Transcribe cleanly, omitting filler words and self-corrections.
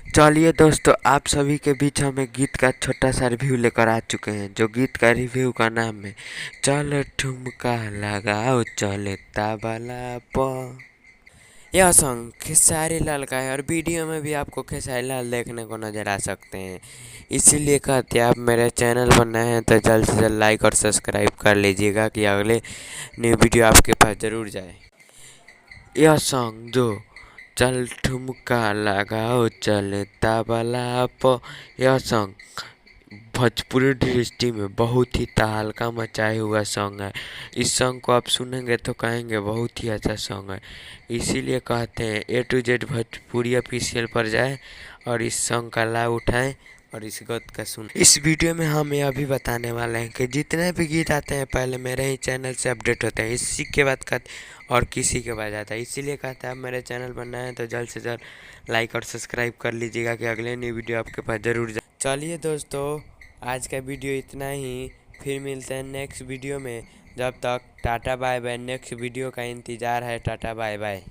चलिए दोस्तों, आप सभी के बीच हम एक गीत का छोटा सा रिव्यू लेकर आ चुके हैं। जो गीत का रिव्यू का नाम है चल ठुमका लगाओ चले तबला प। यह सॉन्ग खेसारी लाल का है और वीडियो में भी आपको खेसारी लाल देखने को नज़र आ सकते हैं। इसीलिए कहते हैं आप मेरे चैनल पर नए हैं तो जल्द से जल्द लाइक और सब्सक्राइब कर लीजिएगा कि अगले न्यू वीडियो आपके पास ज़रूर जाए। यह सॉन्ग जो चल ठुमका लगाओ चले तबला प, यह सॉन्ग भोजपुरी इंडस्ट्री में बहुत ही तहलका मचाए हुआ सॉन्ग है। इस सॉन्ग को आप सुनेंगे तो कहेंगे बहुत ही अच्छा सॉन्ग है। इसीलिए कहते हैं A to Z Bhojpuri official पर जाए और इस सॉन्ग का लाभ उठाएं और इस गीत का सुन। इस वीडियो में हम यह भी बताने वाले हैं कि जितने भी गीत आते हैं पहले मेरे ही चैनल से अपडेट होते हैं, इसी के बाद और किसी के बाद आता है। इसीलिए कहते हैं आप मेरे चैनल पर नए हैं तो जल्द से जल्द लाइक और सब्सक्राइब कर लीजिएगा कि अगले न्यू वीडियो आपके पास ज़रूर जाए। चलिए दोस्तों, आज का वीडियो इतना ही। फिर मिलते हैं नेक्स्ट वीडियो में। जब तक tata bye bye. Next video का इंतज़ार है। Tata bye bye.